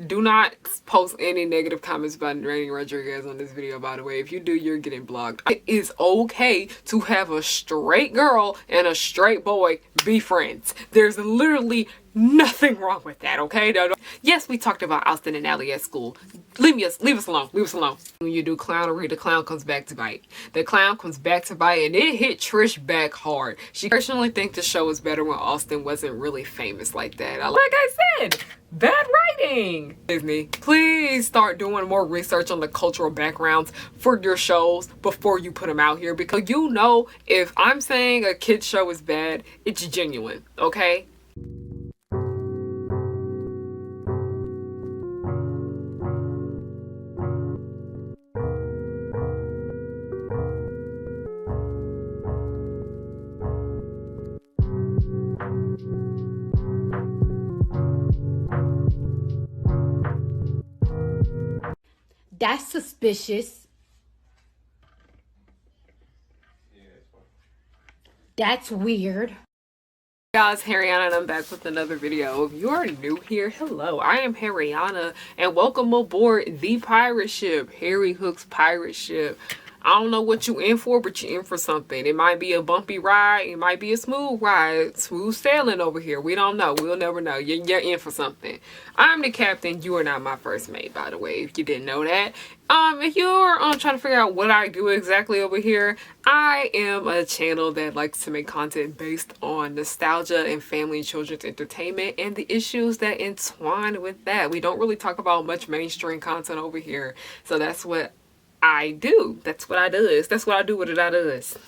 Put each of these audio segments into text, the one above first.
Do not post any negative comments about Rainy Rodriguez on this video, by the way. If you do, you're getting blocked. It is okay to have a straight girl and a straight boy be friends. There's literally nothing wrong with that, okay? No. Yes, we talked about Austin and Allie at school. Leave us alone. Leave us alone. When you do clownery, the clown comes back to bite. The clown comes back to bite, and it hit Trish back hard. She personally thinks the show was better when Austin wasn't really famous like that. Like I said, bad writing. Disney, please start doing more research on the cultural backgrounds for your shows before you put them out here, because you know if I'm saying a kid's show is bad, it's genuine, okay? That's suspicious. That's weird. Guys, Harriyanna, and I'm back with another video. If you are new here, hello, I am Harriyanna, and welcome aboard the pirate ship, Harry Hook's pirate ship. I don't know what you in for, but you in for something. It might be a bumpy ride, it might be a smooth ride, smooth sailing over here. We don't know. We'll never know. You're in for something. I'm the captain. You are not my first mate, by the way, if you didn't know that. If you're trying to figure out what I do exactly over here, I am a channel that likes to make content based on nostalgia and family and children's entertainment and the issues that entwine with that. We don't really talk about much mainstream content over here, so that's what I do. That's what I does. That's what I do. What it I does.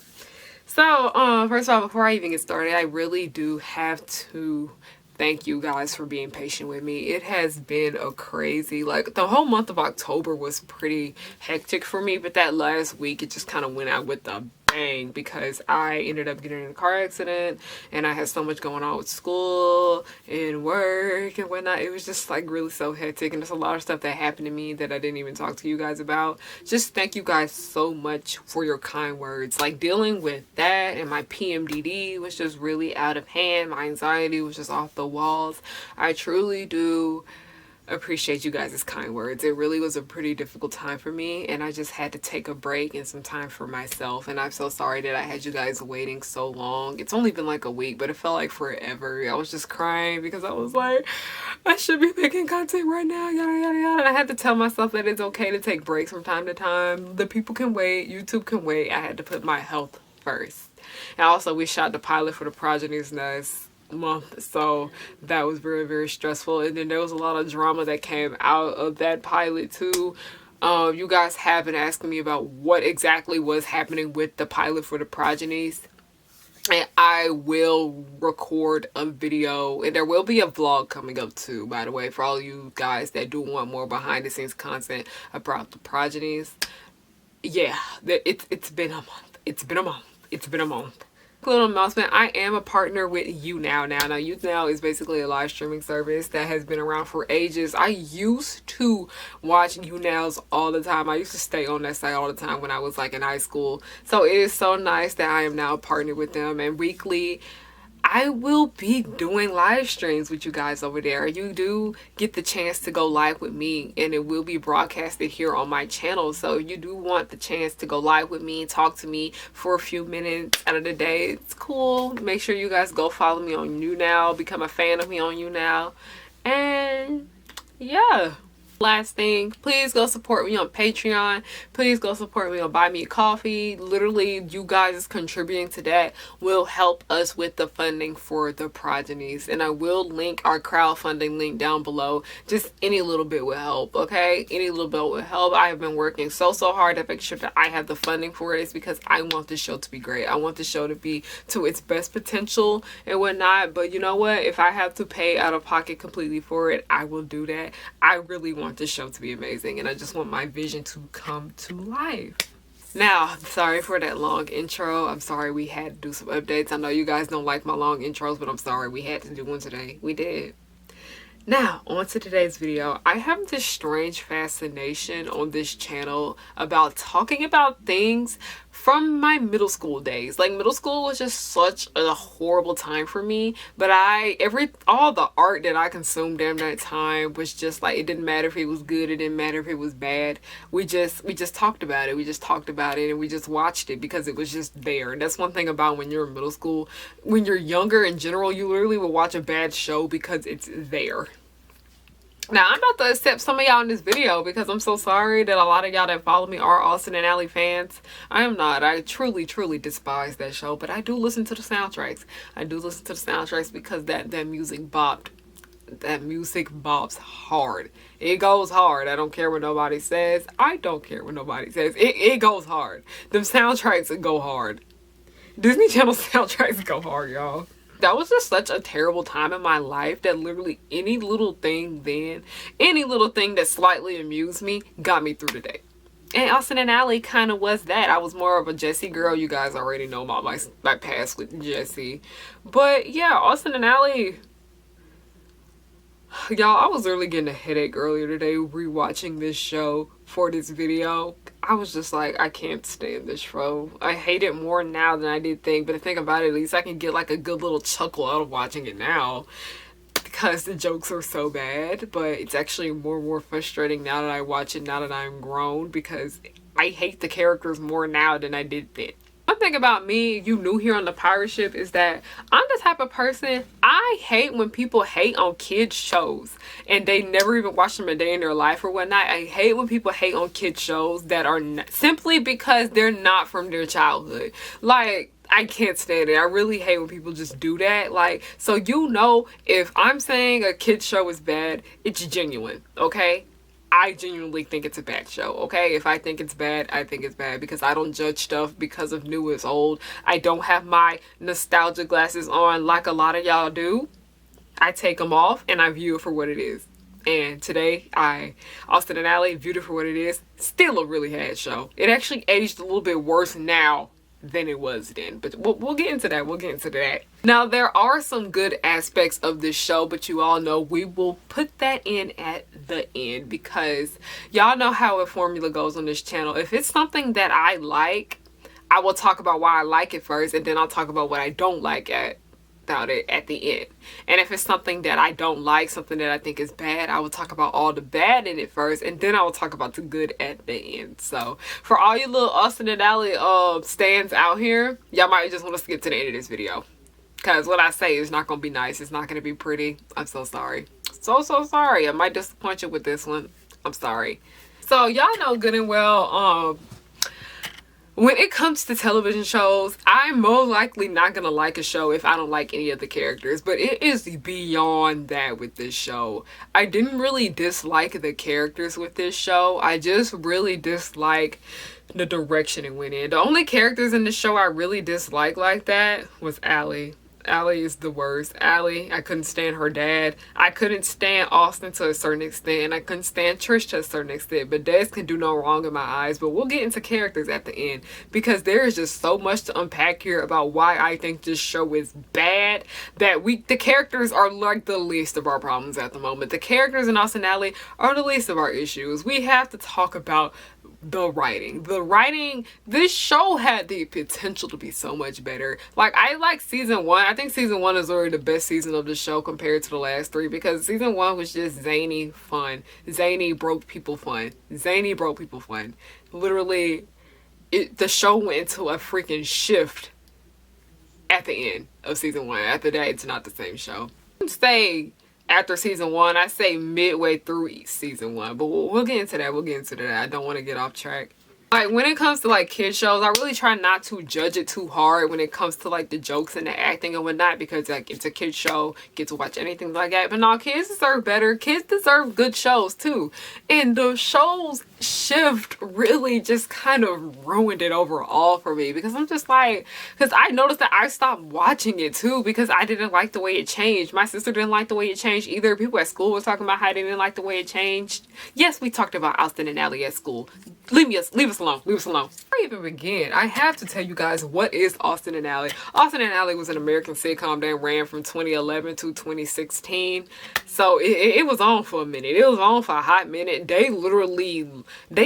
So, first of all, before I even get started, I really do have to thank you guys for being patient with me. It has been a crazy, like, the whole month of October was pretty hectic for me, but that last week it just kind of went out with a bang because I ended up getting in a car accident and I had so much going on with school and work and whatnot. It was just like really so hectic, and there's a lot of stuff that happened to me that I didn't even talk to you guys about. Just thank you guys so much for your kind words. Like, dealing with that and my PMDD was just really out of hand. My anxiety was just off the walls. I truly do appreciate you guys' kind words. It really was a pretty difficult time for me, and I just had to take a break and some time for myself, and I'm so sorry that I had you guys waiting so long. It's only been like a week, but it felt like forever. I was just crying because I was like, I should be making content right now, yada yada yada. And I had to tell myself that it's okay to take breaks from time to time. The people can wait, YouTube can wait. I had to put my health first. And also, we shot the pilot for the Progenies Nest month, so that was very, very stressful. And then there was a lot of drama that came out of that pilot too. You guys have been asking me about what exactly was happening with the pilot for the Progenies, and I will record a video, and there will be a vlog coming up too, by the way, for all you guys that do want more behind the scenes content about the Progenies. Yeah, it's been a month. It's been a month. Little announcement, I am a partner with YouNow now. Now, YouNow is basically a live streaming service that has been around for ages. I used to watch YouNows all the time. I used to stay on that site all the time when I was like in high school. So it is so nice that I am now partnered with them, and weekly I will be doing live streams with you guys over there. You do get the chance to go live with me, and it will be broadcasted here on my channel. So you do want the chance to go live with me and talk to me for a few minutes out of the day. It's cool. Make sure you guys go follow me on YouNow, become a fan of me on YouNow, and yeah. Last thing, please go support me on Patreon. Please go support me on Buy Me a Coffee. Literally, you guys contributing to that will help us with the funding for the Progenies. And I will link our crowdfunding link down below. Just any little bit will help, okay? Any little bit will help. I have been working so hard to make sure that I have the funding for this because I want the show to be great. I want the show to be to its best potential and whatnot. But you know what? If I have to pay out of pocket completely for it, I will do that. I really want this show to be amazing, and I just want my vision to come to life. Now, sorry for that long intro. I'm sorry we had to do some updates. I know you guys don't like my long intros, but I'm sorry we had to do one today. We did. Now, on to today's video. I have this strange fascination on this channel about talking about things from my middle school days. Like, middle school was just such a horrible time for me, but all the art that I consumed during that time was just like, it didn't matter if it was good, it didn't matter if it was bad. We just talked about it. We just talked about it and we just watched it because it was just there. And that's one thing about when you're in middle school. When you're younger in general, you literally will watch a bad show because it's there. Now, I'm about to accept some of y'all in this video because I'm so sorry that a lot of y'all that follow me are Austin and Ally fans. I am not. I truly, truly despise that show, but I do listen to the soundtracks. I do listen to the soundtracks because that music bopped. That music bops hard. It goes hard. I don't care what nobody says. I don't care what nobody says. It goes hard. Them soundtracks go hard. Disney Channel soundtracks go hard, y'all. That was just such a terrible time in my life that literally any little thing that slightly amused me got me through the day. And Austin and Ally kind of was that. I was more of a Jessie girl. You guys already know about my past with Jessie. But yeah, Austin and Ally, y'all, I was literally getting a headache earlier today rewatching this show for this video. I was just like, I can't stand this show. I hate it more now than I did think. But the thing about it, at least I can get like a good little chuckle out of watching it now because the jokes are so bad. But it's actually more and more frustrating now that I watch it, now that I'm grown, because I hate the characters more now than I did then. One thing about me, you new here on the pirate ship, is that I'm the type of person, I hate when people hate on kids shows and they never even watch them a day in their life or whatnot. I hate when people hate on kids shows that are simply because they're not from their childhood. Like, I can't stand it. I really hate when people just do that. Like, so you know, if I'm saying a kid's show is bad, it's genuine, okay? I genuinely think it's a bad show, okay? If I think it's bad, I think it's bad because I don't judge stuff because of new is old. I don't have my nostalgia glasses on like a lot of y'all do. I take them off and I view it for what it is. And today, Austin and Ally, viewed it for what it is. Still a really bad show. It actually aged a little bit worse now than it was then, but we'll get into that. We'll get into that. Now, there are some good aspects of this show, but you all know we will put that in at the end because y'all know how a formula goes on this channel. If it's something that I like, I will talk about why I like it first, and then I'll talk about what I don't like about it at the end. And if it's something that I don't like, something that I think is bad, I will talk about all the bad in it first, and then I will talk about the good at the end. So for all you little Austin and Ally stands out here, y'all might just want to skip to the end of this video because what I say is not gonna be nice. It's not gonna be pretty. I'm so sorry. So sorry. I might disappoint you with this one. I'm sorry. So y'all know good and well, when it comes to television shows, I'm more likely not gonna like a show if I don't like any of the characters, but it is beyond that with this show. I didn't really dislike the characters with this show. I just really dislike the direction it went in. The only characters in the show I really disliked like that was Ally. Ally is the worst. Ally, I couldn't stand her dad. I couldn't stand Austin to a certain extent, and I couldn't stand Trish to a certain extent. But dads can do no wrong in my eyes. But we'll get into characters at the end because there is just so much to unpack here about why I think this show is bad. That the characters are like the least of our problems at the moment. The characters in Austin and Ally are the least of our issues. We have to talk about the writing. This show had the potential to be so much better. Like, I like season 1. I think season 1 is already the best season of the show compared to the last 3 because season 1 was just zany fun. Zany broke people fun. Literally, the show went into a freaking shift at the end of season 1. After that, it's not the same show. Say after season 1, I say midway through season 1, but we'll get into that. I don't want to get off track. Like, when it comes to like kid shows, I really try not to judge it too hard when it comes to like the jokes and the acting and whatnot, because like it's a kid show, get to watch anything like that. But no, kids deserve better. Kids deserve good shows too. And the show's shift really just kind of ruined it overall for me, because I'm just like, because I noticed that I stopped watching it too because I didn't like the way it changed. My sister didn't like the way it changed either. People at school were talking about how they didn't like the way it changed. Yes, we talked about Austin and Ally at school. Leave us alone. Leave us alone. Before I even begin, I have to tell you guys what is Austin and Ally. Austin and Ally was an American sitcom that ran from 2011 to 2016. So it was on for a minute. It was on for a hot minute. They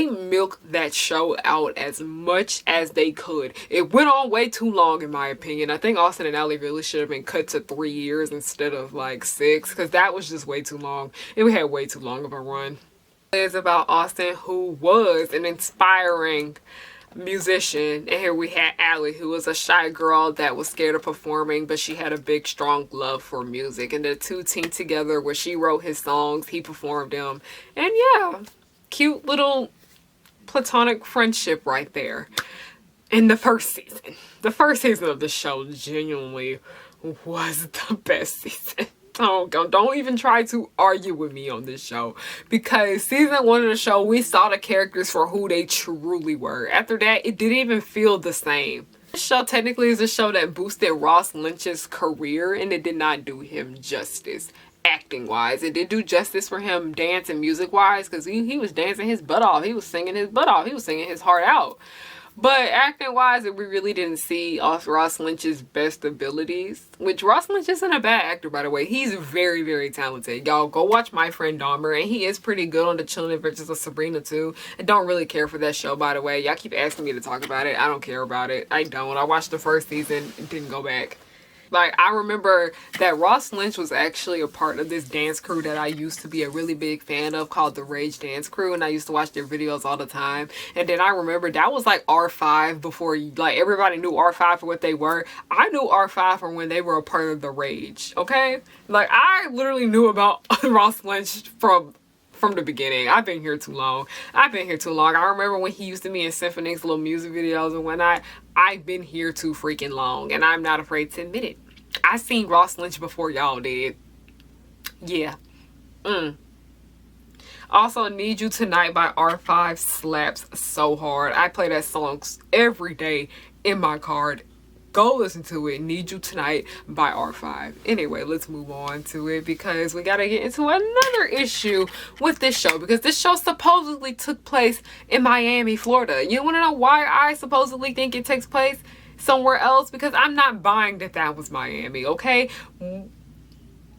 milked that show out as much as they could. It went on way too long in my opinion. I think Austin and Ally really should have been cut to 3 years instead of like 6, because that was just way too long. It had way too long of a run. Is about Austin, who was an inspiring musician, and here we had Ally, who was a shy girl that was scared of performing, but she had a big strong love for music, and the two teamed together where she wrote his songs, he performed them, and yeah, cute little platonic friendship right there. In the first season of the show genuinely was the best season. Don't even try to argue with me on this show, because season 1 of the show, we saw the characters for who they truly were. After that, it didn't even feel the same. This show technically is a show that boosted Ross Lynch's career, and it did not do him justice acting wise. It did do justice for him dance and music wise, because he was dancing his butt off. He was singing his butt off. He was singing his heart out. But acting wise, we really didn't see Ross Lynch's best abilities. Which Ross Lynch isn't a bad actor, by the way. He's very, very talented. Y'all go watch My Friend Dahmer, and he is pretty good on The Chilling Adventures of Sabrina too. I don't really care for that show, by the way. Y'all keep asking me to talk about it. I don't care about it. I don't. I watched the first season and didn't go back. Like, I remember that Ross Lynch was actually a part of this dance crew that I used to be a really big fan of called the Rage Dance Crew, and I used to watch their videos all the time. And then I remember that was like R5 before, like, everybody knew R5 for what they were. I knew R5 from when they were a part of the Rage, okay? Like, I literally knew about Ross Lynch from the beginning. I've been here too long. I remember when he used to be in Symphony's little music videos and whatnot. I've been here too freaking long, and I'm not afraid to admit it. I seen Ross Lynch before y'all did. Yeah. Also, Need You Tonight by R5 slaps so hard. I play that song every day in my car. Go listen to it. Need You Tonight by R5. Anyway, let's move on to it, because we gotta get into another issue with this show, because this show supposedly took place in Miami, Florida. You want to know why I supposedly think it takes place somewhere else? Because I'm not buying that was Miami, okay?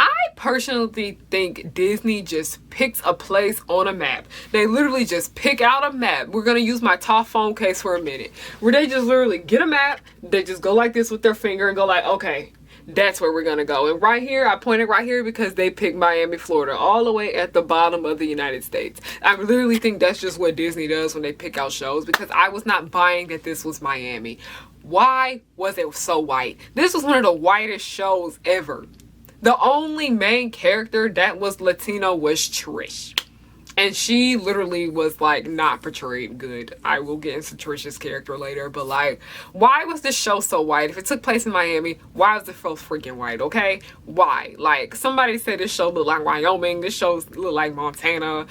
I personally think Disney just picks a place on a map. They literally just pick out a map. We're going to use my top phone case for a minute. Where they just literally get a map. They just go like this with their finger and go like, okay, that's where we're going to go. And right here, I pointed right here because they picked Miami, Florida, all the way at the bottom of the United States. I literally think that's just what Disney does when they pick out shows, because I was not buying that this was Miami. Why was it so white? This was one of the whitest shows ever. The only main character that was Latino was Trish. And she literally was, like, not portrayed good. I will get into Trish's character later. But, like, why was this show so white? If it took place in Miami, why was it so freaking white, okay? Why? Like, somebody said this show looked like Wyoming. This show looked like Montana.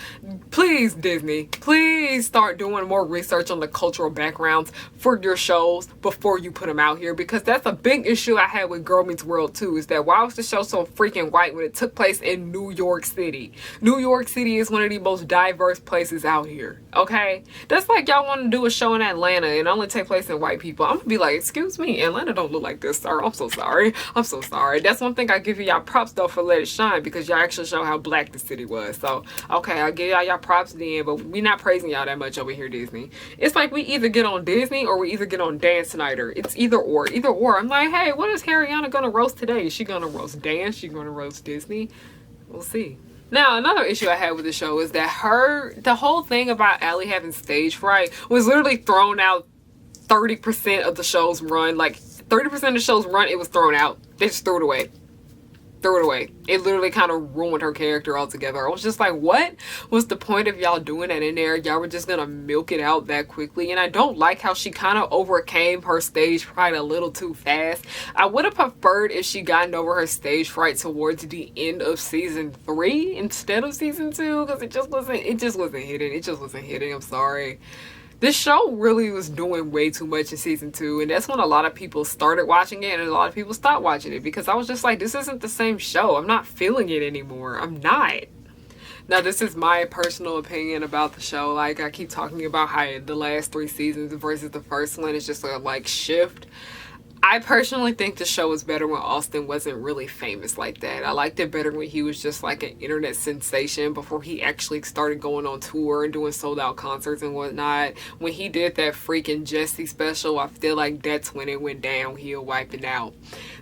Please, Disney, please start doing more research on the cultural backgrounds for your shows before you put them out here. Because that's a big issue I had with Girl Meets World, too. Is that why was the show so freaking white when it took place in New York City? New York City is one of the most diverse places out here, okay? That's like y'all want to do a show in Atlanta and only take place in white people. I'm gonna be like, excuse me, Atlanta don't look like this, sir. I'm so sorry. That's one thing I give y'all props though for Let It Shine, because y'all actually show how black the city was. So okay, I'll give y'all props then, but we not praising y'all that much over here, Disney. It's like we either get on Disney or we either get on Dan Snyder. It's either or. I'm like, hey, what is Harriyanna gonna roast today? Is she gonna roast Dan? Is she gonna roast Disney? We'll see. Now, another issue I had with the show is that the whole thing about Ally having stage fright was literally thrown out 30% of the show's run. Like, 30% of the show's run, it was thrown out. They just threw it away. It literally kind of ruined her character altogether. I was just like, what was the point of y'all doing that in there? Y'all were just gonna milk it out that quickly. And I don't like how she kind of overcame her stage fright a little too fast. I would have preferred if she gotten over her stage fright towards the end of season 3 instead of season 2, because it just wasn't hitting. I'm sorry. This show really was doing way too much in season 2, and that's when a lot of people started watching it and a lot of people stopped watching it, because I was just like, this isn't the same show. I'm not feeling it anymore. I'm not. Now, this is my personal opinion about the show. Like, I keep talking about how the last 3 seasons versus the first one is just a, like, shift. I personally think the show was better when Austin wasn't really famous like that. I liked it better when he was just like an internet sensation before he actually started going on tour and doing sold out concerts and whatnot. When he did that freaking Jesse special, I feel like that's when it went downhill, wiping out.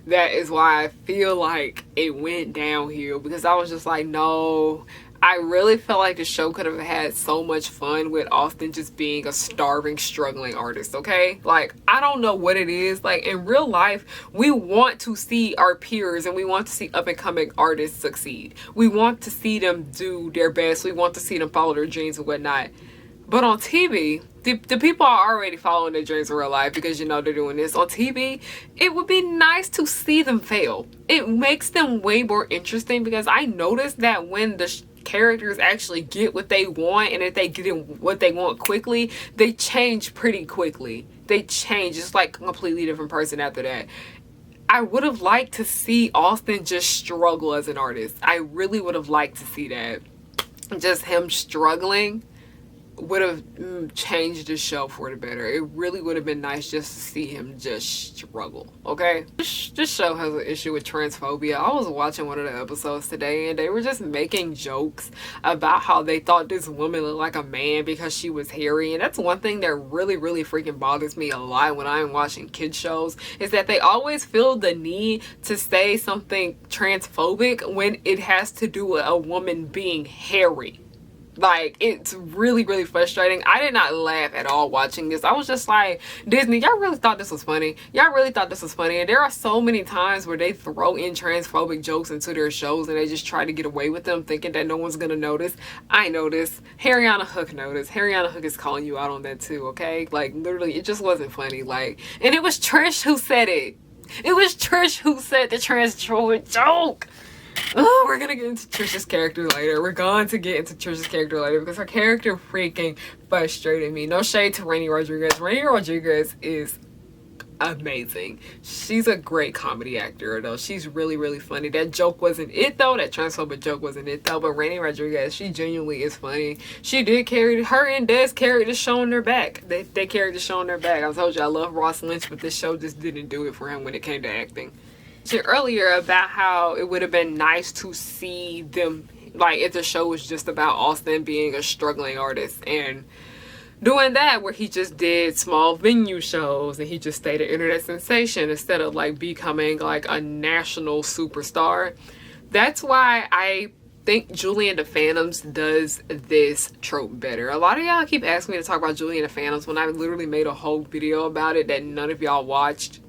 That is why I feel like it went downhill, because I was just like, no. I really felt like the show could have had so much fun with Austin just being a starving, struggling artist, okay? Like, I don't know what it is. Like, in real life, we want to see our peers and we want to see up-and-coming artists succeed. We want to see them do their best. We want to see them follow their dreams and whatnot. But on TV, the people are already following their dreams in real life because, you know, they're doing this. On TV, it would be nice to see them fail. It makes them way more interesting, because I noticed that when the characters actually get what they want, and if they get what they want quickly, they change pretty quickly. They change. It's like a completely different person after that. I would have liked to see Austin just struggle as an artist. I really would have liked to see that. Just him struggling would have changed the show for the better. It really would have been nice just to see him just struggle, okay? This show has an issue with transphobia. I was watching one of the episodes today, and they were just making jokes about how they thought this woman looked like a man because she was hairy. And that's one thing that really, really freaking bothers me a lot when I'm watching kids shows, is that they always feel the need to say something transphobic when it has to do with a woman being hairy. Like, it's really, really frustrating. I did not laugh at all watching this. I was just like, Disney, y'all really thought this was funny? Y'all really thought this was funny? And there are so many times where they throw in transphobic jokes into their shows and they just try to get away with them, thinking that no one's gonna notice. I noticed. Harriyannahook noticed. Harriyannahook is calling you out on that too, okay? Like, literally, it just wasn't funny. Like, and it was Trish who said it. It was Trish who said the transphobic joke. Oh, we're gonna get into Trish's character later. We're going to get into Trish's character later because her character freaking frustrated me. No shade to Rainy Rodriguez. Rainy Rodriguez is amazing. She's a great comedy actor, though. She's really, really funny. That joke wasn't it, though. That transphobic joke wasn't it, though. But Rainy Rodriguez, she genuinely is funny. She did carry, her and Des carried the show on their back. They carried the show on their back. I told you I love Ross Lynch, but this show just didn't do it for him when it came to acting. Earlier about how it would have been nice to see them, like, if the show was just about Austin being a struggling artist and doing that, where he just did small venue shows and he just stayed an internet sensation instead of like becoming like a national superstar. That's why I think Julie and the Phantoms does this trope better. A lot of y'all keep asking me to talk about Julie and the Phantoms when I literally made a whole video about it that none of y'all watched.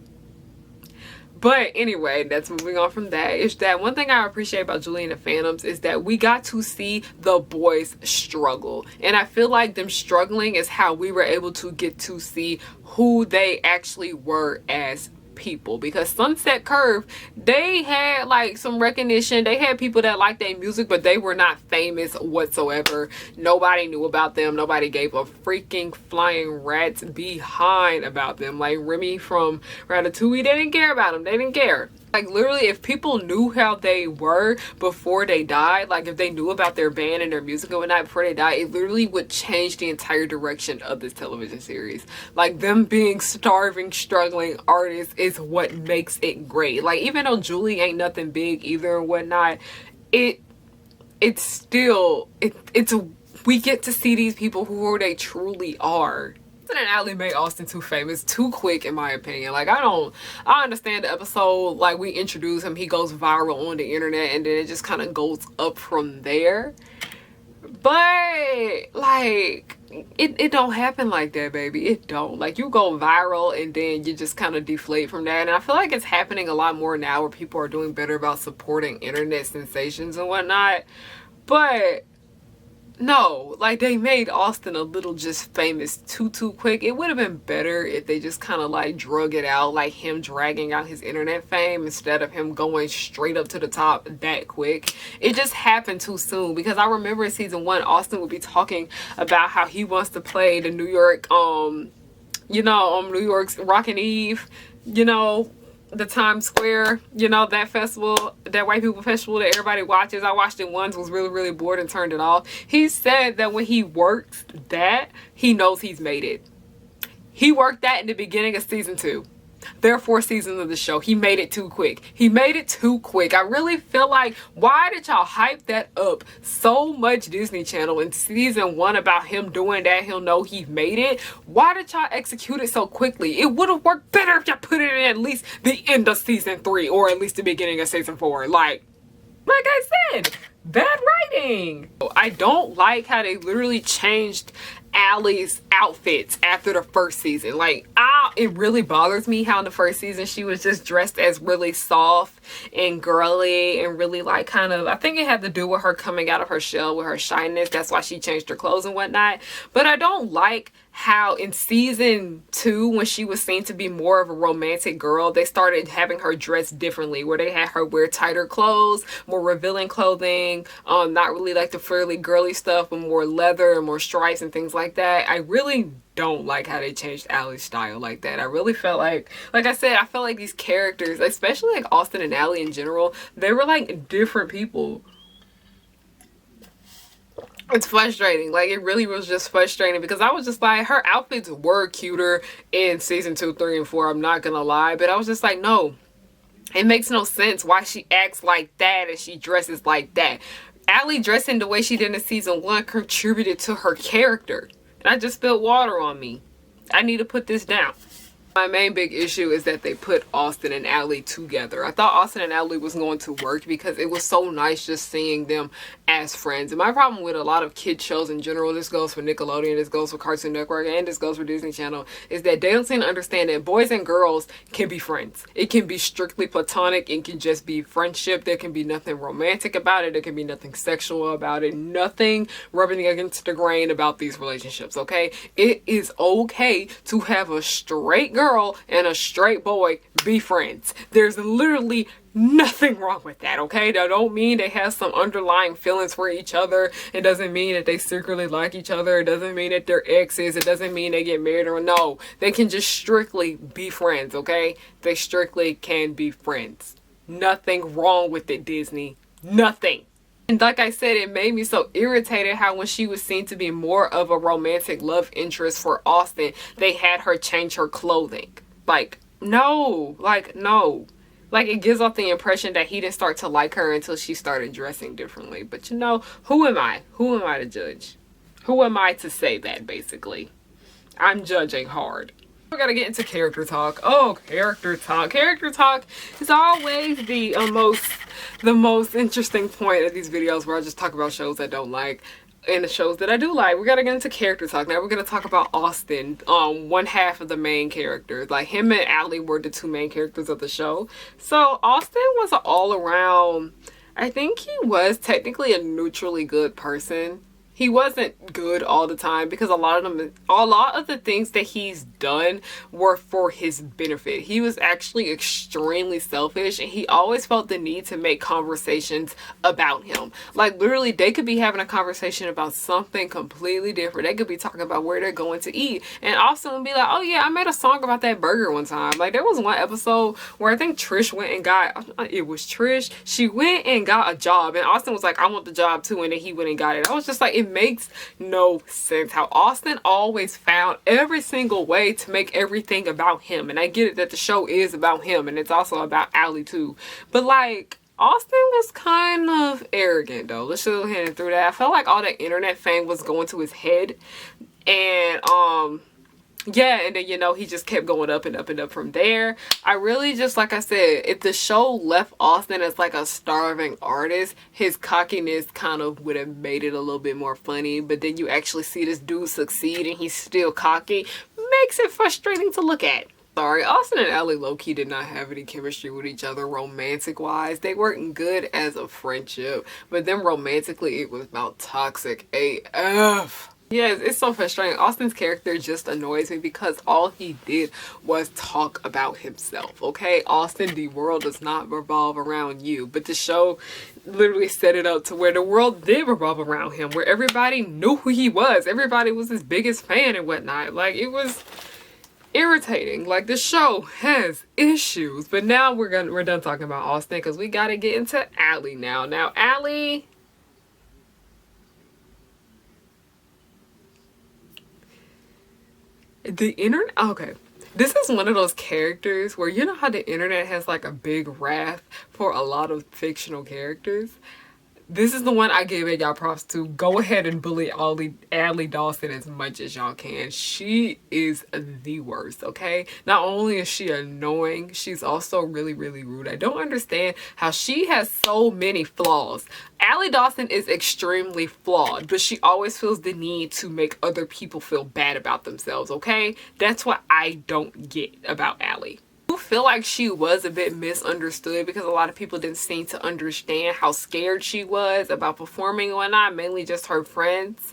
But anyway, that's moving on from that. Is that one thing I appreciate about Julie and the Phantoms is that we got to see the boys struggle. And I feel like them struggling is how we were able to get to see who they actually were as people. Because Sunset Curve, they had like some recognition. They had people that liked their music, but they were not famous whatsoever. Nobody knew about them. Nobody gave a freaking flying rat's behind about them. Like Remy from Ratatouille, they didn't care about them. They didn't care. Like, literally, if people knew how they were before they died, like if they knew about their band and their music and whatnot before they died, it literally would change the entire direction of this television series. Like, them being starving, struggling artists is what makes it great. Like, even though Julie ain't nothing big either and whatnot, it's still, we get to see these people who they truly are. And Allie made Austin too famous too quick, in my opinion. Like, I understand the episode, like, we introduce him, he goes viral on the internet, and then it just kind of goes up from there. But like, it don't happen like that, baby. It don't. Like, you go viral and then you just kind of deflate from that. And I feel like it's happening a lot more now where people are doing better about supporting internet sensations and whatnot. But no, like, they made Austin a little just famous too quick. It would have been better if they just kind of like drug it out, like him dragging out his internet fame instead of him going straight up to the top that quick. It just happened too soon, because I remember in season 1, Austin would be talking about how he wants to play the New York, New York's Rockin' Eve, the Times Square, you know, that festival, that white people festival that everybody watches. I watched it once, was really, really bored and turned it off. He said that when he worked that, he knows he's made it. He worked that in the beginning of season 2. There are 4 seasons of the show. He made it too quick. He made it too quick. I really feel like, why did y'all hype that up so much, Disney Channel, in season 1 about him doing that? He'll know he made it. Why did y'all execute it so quickly? It would have worked better if y'all put it in at least the end of season 3 or at least the beginning of season 4. Like I said, bad writing. I don't like how they literally changed Allie's outfits after the first season. Like, it really bothers me how in the first season she was just dressed as really soft and girly and really like kind of, I think it had to do with her coming out of her shell with her shyness. That's why she changed her clothes and whatnot. But I don't like how in season 2, when she was seen to be more of a romantic girl, they started having her dress differently, where they had her wear tighter clothes, more revealing clothing, not really like the frilly girly stuff, but more leather and more stripes and things like that. I really don't like how they changed Allie's style like that. I really felt like I said, I felt like these characters, especially like Austin and Allie in general, they were like different people. It's frustrating. Like, it really was just frustrating because I was just like, her outfits were cuter in season 2, 3, and 4. I'm not gonna lie, but I was just like, no, it makes no sense why she acts like that and she dresses like that. Allie dressing the way she did in season 1 contributed to her character, and I just spilled water on me. I need to put this down. My main big issue is that they put Austin and Allie together. I thought Austin and Allie was going to work because it was so nice just seeing them as friends. And my problem with a lot of kid shows in general, this goes for Nickelodeon, this goes for Cartoon Network, and this goes for Disney Channel, is that they don't seem to understand that boys and girls can be friends. It can be strictly platonic. It can just be friendship. There can be nothing romantic about it. There can be nothing sexual about it. Nothing rubbing against the grain about these relationships, okay? It is okay to have a straight girl and a straight boy be friends. There's literally nothing wrong with that, okay? That don't mean they have some underlying feelings for each other. It doesn't mean that they secretly like each other. It doesn't mean that they're exes. It doesn't mean they get married or no. They can just strictly be friends, okay? They strictly can be friends. Nothing wrong with it, Disney. Nothing. And like I said, it made me so irritated how when she was seen to be more of a romantic love interest for Austin, they had her change her clothing. Like, no. Like, no. Like, it gives off the impression that he didn't start to like her until she started dressing differently. But you know, who am I? Who am I to judge? Who am I to say that, basically? I'm judging hard. We gotta get into character talk. Oh, character talk. Character talk is always the most interesting point of these videos where I just talk about shows I don't like and the shows that I do like. We gotta get into character talk. Now we're gonna talk about Austin, one half of the main characters. Like, him and Allie were the 2 main characters of the show. So Austin was an all-around, I think he was technically a neutrally good person. He wasn't good all the time because a lot of the things that he's done were for his benefit. He was actually extremely selfish, and he always felt the need to make conversations about him. Like, literally, they could be having a conversation about something completely different. They could be talking about where they're going to eat, and Austin would be like, oh yeah, I made a song about that burger one time. Like, there was one episode where I think Trish went and got, it was Trish, she went and got a job, and Austin was like, I want the job too, and then he went and got it. I was just like, it makes no sense how Austin always found every single way to make everything about him. And I get it that the show is about him, and it's also about Allie too, but like, Austin was kind of arrogant though. Let's just go ahead and through that. I felt like all that internet fame was going to his head, and yeah, and then, you know, he just kept going up and up and up from there. I really just, like I said, if the show left Austin as like a starving artist, his cockiness kind of would have made it a little bit more funny. But then you actually see this dude succeed and he's still cocky. Makes it frustrating to look at. Sorry, Austin and Allie low-key did not have any chemistry with each other romantic-wise. They weren't good as a friendship. But then romantically, it was about toxic AF. Yes, it's so frustrating. Austin's character just annoys me because all he did was talk about himself, okay? Austin, the world does not revolve around you. But the show literally set it up to where the world did revolve around him, where everybody knew who he was. Everybody was his biggest fan and whatnot. Like, it was irritating. Like, the show has issues. But now we're done talking about Austin, because we gotta get into Allie now. Now, Allie, the internet, okay, this is one of those characters where, you know how the internet has like a big wrath for a lot of fictional characters? This is the one I gave it y'all props to. Go ahead and bully Allie Dawson as much as y'all can. She is the worst, okay? Not only is she annoying, she's also really, really rude. I don't understand how she has so many flaws. Allie Dawson is extremely flawed, but she always feels the need to make other people feel bad about themselves, okay? That's what I don't get about Allie. I feel like she was a bit misunderstood because a lot of people didn't seem to understand how scared she was about performing and whatnot, mainly just her friends.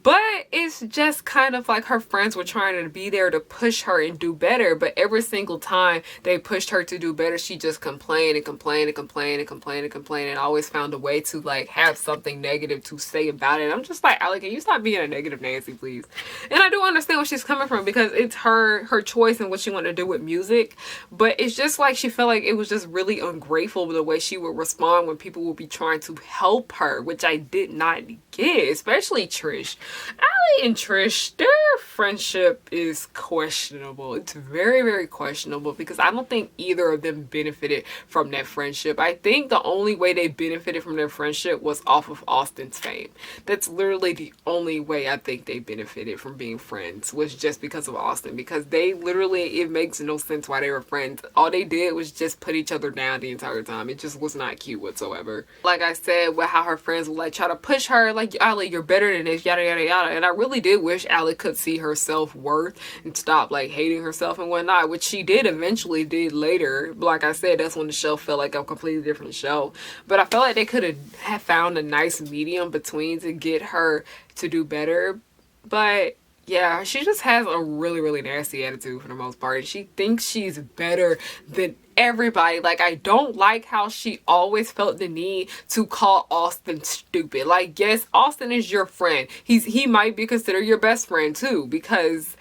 But it's just kind of like her friends were trying to be there to push her and do better. But every single time they pushed her to do better, she just complained and complained and complained and complained and complained and always found a way to like have something negative to say about it. I'm just like, Allie, can you stop being a negative Nancy, please? And I do understand where she's coming from because it's her choice and what she wanted to do with music. But it's just like she felt like it was just really ungrateful the way she would respond when people would be trying to help her, which I did not get, especially Trish. Allie and Trish, their friendship is questionable. It's very, very questionable because I don't think either of them benefited from that friendship. I think the only way they benefited from their friendship was off of Austin's fame. That's literally the only way I think they benefited from being friends, was just because of Austin, because they literally, it makes no sense why they were friends. All they did was just put each other down the entire time. It just was not cute whatsoever. Like I said, with how her friends would like try to push her, like, Allie, you're better than this, yada yada yada. And I really did wish Allie could see her self-worth and stop like hating herself and whatnot, which she eventually did later. Like I said, that's when the show felt like a completely different show. But I felt like they could have found a nice medium between to get her to do better. But yeah, she just has a really, really nasty attitude for the most part. And she thinks she's better than everybody. Like, I don't like how she always felt the need to call Austin stupid. Like, yes, Austin is your friend. He might be considered your best friend too, because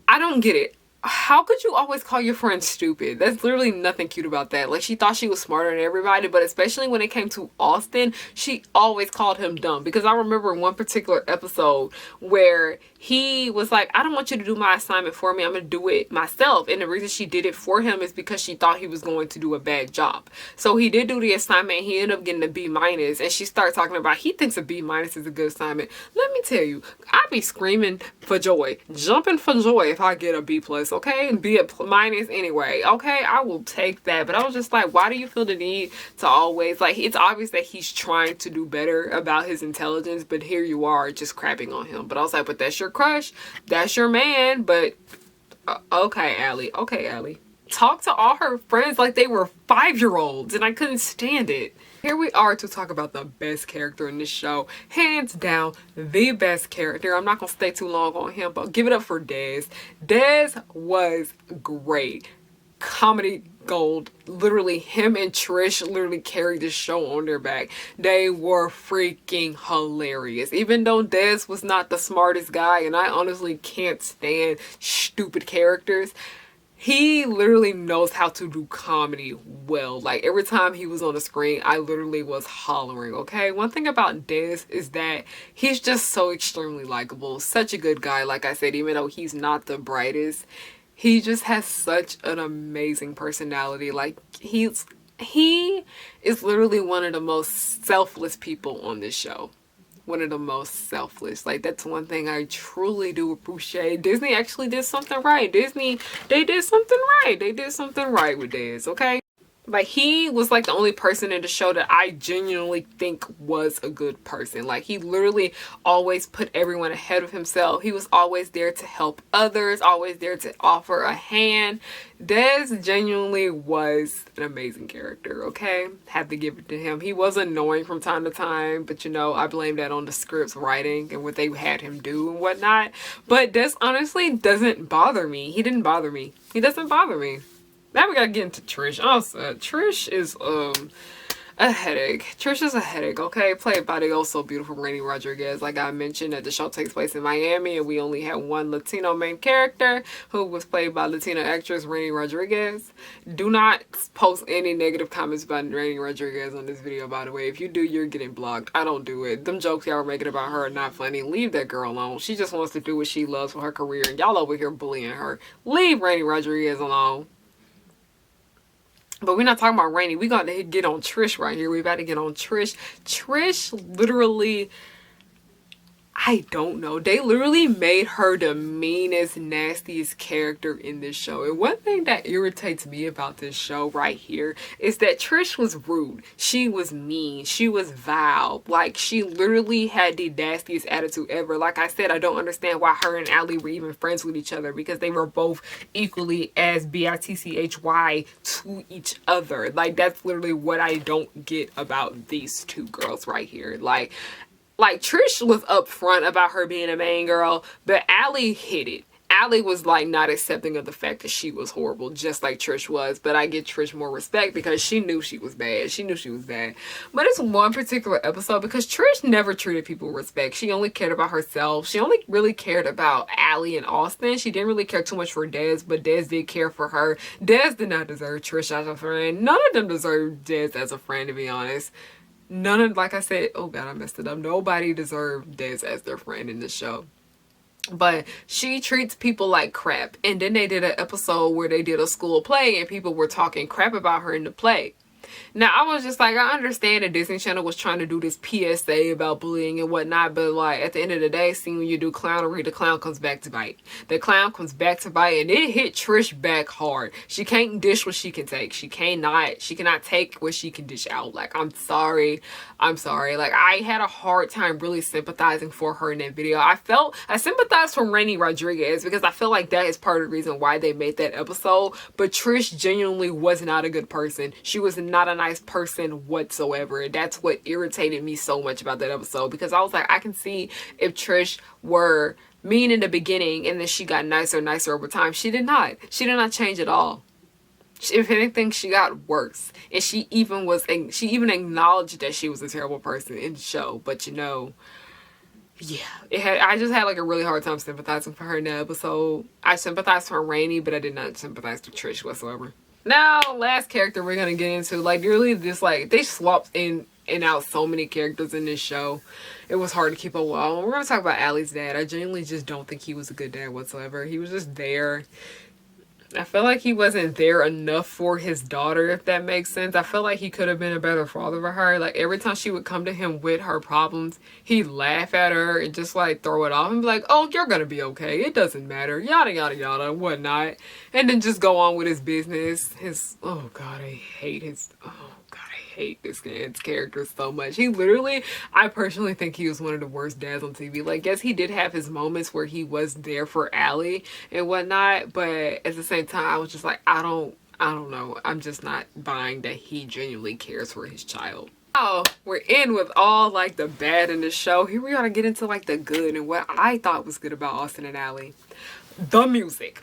I don't get it. How could you always call your friend stupid? That's literally nothing cute about that. Like, she thought she was smarter than everybody, but especially when it came to Austin, she always called him dumb. Because I remember one particular episode where he was like, I don't want you to do my assignment for me, I'm gonna do it myself. And the reason she did it for him is because she thought he was going to do a bad job. So he did do the assignment, he ended up getting a B-, and she started talking about he thinks a B- is a good assignment. Let me tell you, I'd be screaming for joy, jumping for joy if I get a B+, okay? Be a minus anyway, okay? I will take that. But I was just like, why do you feel the need to always, like, it's obvious that he's trying to do better about his intelligence, but here you are just crapping on him. But I was like, but that's your crush, that's your man. But okay, Allie, okay, Allie, talk to all her friends like they were 5-year-olds, and I couldn't stand it. Here we are to talk about the best character in this show. Hands down, the best character. I'm not going to stay too long on him, but give it up for Des. Des was great. Comedy gold. Literally, him and Trish literally carried this show on their back. They were freaking hilarious. Even though Des was not the smartest guy, and I honestly can't stand stupid characters, he literally knows how to do comedy well. Like, every time he was on the screen, I literally was hollering, okay? One thing about Des is that he's just so extremely likable. Such a good guy, like I said, even though he's not the brightest. He just has such an amazing personality. Like, he is literally one of the most selfless people on this show. One of the most selfless. Like, that's one thing I truly do appreciate. Disney actually did something right. They did something right. They did something right with Des, okay? Like, he was like the only person in the show that I genuinely think was a good person. Like, he literally always put everyone ahead of himself. He was always there to help others, always there to offer a hand. Des genuinely was an amazing character, okay? Had to give it to him. He was annoying from time to time, but you know, I blame that on the script's writing and what they had him do and whatnot. But Des honestly doesn't bother me. He didn't bother me. He doesn't bother me. Now we gotta get into Trish. Also, Trish is a headache. Trish is a headache, okay? Played by the also beautiful Rainy Rodriguez. Like I mentioned, that the show takes place in Miami, and we only had one Latino main character, who was played by Latina actress Rainy Rodriguez. Do not post any negative comments about Rainy Rodriguez on this video, by the way. If you do, you're getting blocked. I don't do it. Them jokes y'all are making about her are not funny. Leave that girl alone. She just wants to do what she loves for her career, and y'all over here bullying her. Leave Rainy Rodriguez alone. But we're not talking about Rainy. We got to get on Trish right here. We about to get on Trish. Trish literally, I don't know. They literally made her the meanest, nastiest character in this show. And one thing that irritates me about this show right here is that Trish was rude. She was mean. She was vile. Like, she literally had the nastiest attitude ever. Like I said, I don't understand why her and Allie were even friends with each other, because they were both equally as bitchy to each other. Like, that's literally what I don't get about these two girls right here. Like, Trish was upfront about her being a main girl, but Allie hid it. Allie was, like, not accepting of the fact that she was horrible, just like Trish was. But I give Trish more respect because she knew she was bad. She knew she was bad. But it's one particular episode because Trish never treated people with respect. She only cared about herself. She only really cared about Allie and Austin. She didn't really care too much for Des, but Des did care for her. Des did not deserve Trish as a friend. None of them deserved Des as a friend, to be honest. None of, like I said, oh god, I messed it up. Nobody deserved Des as their friend in this show. But she treats people like crap. And then they did an episode where they did a school play and people were talking crap about her in the play. Now, I was just like, I understand that Disney Channel was trying to do this PSA about bullying and whatnot, but like at the end of the day, see, when you do clownery, the clown comes back to bite. The clown comes back to bite, and it hit Trish back hard. She can't dish what she can take. She cannot take what she can dish out. Like, I'm sorry. Like, I had a hard time really sympathizing for her in that video. I sympathized for Rainy Rodriguez because I feel like that is part of the reason why they made that episode, but Trish genuinely was not a good person. She was not a nice person whatsoever. That's what irritated me so much about that episode, because I was like, I can see if Trish were mean in the beginning and then she got nicer and nicer over time. She did not change at all. If anything, she got worse, and she even acknowledged that she was a terrible person in the show. But you know, yeah, I just had like a really hard time sympathizing for her in that episode. I sympathized for Rainy, but I did not sympathize with Trish whatsoever. Now, last character we're gonna get into, like, really just like they swapped in and out so many characters in this show. It was hard to keep up with. We're gonna talk about Allie's dad. I genuinely just don't think he was a good dad whatsoever. He was just there. I feel like he wasn't there enough for his daughter, if that makes sense. I feel like he could have been a better father for her. Like, every time she would come to him with her problems, he'd laugh at her and just, like, throw it off and be like, oh, you're gonna be okay. It doesn't matter. Yada, yada, yada, whatnot. And then just go on with his business. Oh, God, I hate this man's character so much. He literally, I personally think he was one of the worst dads on TV. Like, yes, he did have his moments where he was there for Allie and whatnot, but at the same time, I was just like, I don't know. I'm just not buying that he genuinely cares for his child. Oh, we're in with all like the bad in the show. Here we are to get into like the good and what I thought was good about Austin and Allie. The music.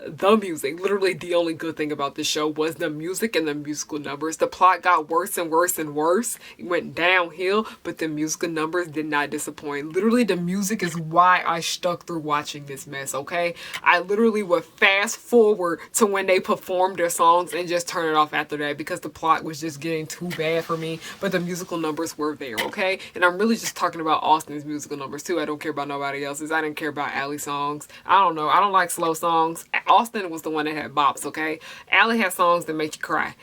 Literally the only good thing about this show was the music and the musical numbers. The plot got worse and worse and worse. It went downhill, but the musical numbers did not disappoint. Literally, the music is why I stuck through watching this mess, okay? I literally would fast forward to when they performed their songs and just turn it off after that because the plot was just getting too bad for me, but the musical numbers were there, okay? And I'm really just talking about Austin's musical numbers too. I don't care about nobody else's. I didn't care about Allie's songs. I don't know. I don't like slow songs. Austin was the one that had bops, okay? Allie had songs that make you cry.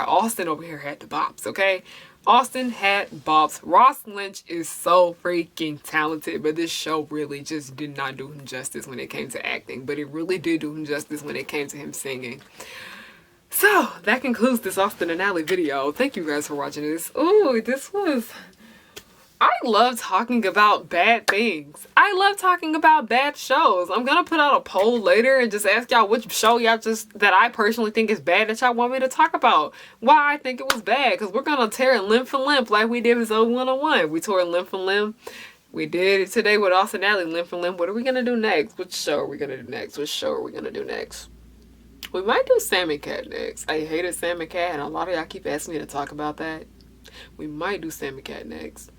Austin over here had the bops, okay? Austin had bops. Ross Lynch is so freaking talented, but this show really just did not do him justice when it came to acting, but it really did do him justice when it came to him singing. So, that concludes this Austin and Allie video. Thank you guys for watching this. Ooh, I love talking about bad things. I love talking about bad shows. I'm gonna put out a poll later and just ask y'all which show that I personally think is bad that y'all want me to talk about. Why I think it was bad. Because we're gonna tear it limb from limb like we did with Zone 101. We tore it limb from limb. We did it today with Austin and Allie, limb from limb. What are we gonna do next? Which show are we gonna do next? We might do salmon cat next. I hated salmon cat, and a lot of y'all keep asking me to talk about that. We might do salmon cat next.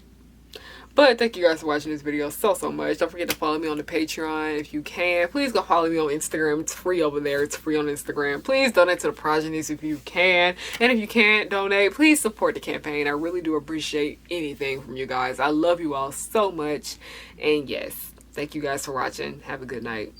But thank you guys for watching this video so much. Don't forget to follow me on the Patreon if you can. Please go follow me on Instagram. It's free over there. It's free on Instagram. Please donate to the Progenies if you can. And if you can't donate, please support the campaign. I really do appreciate anything from you guys. I love you all so much. And yes, thank you guys for watching. Have a good night.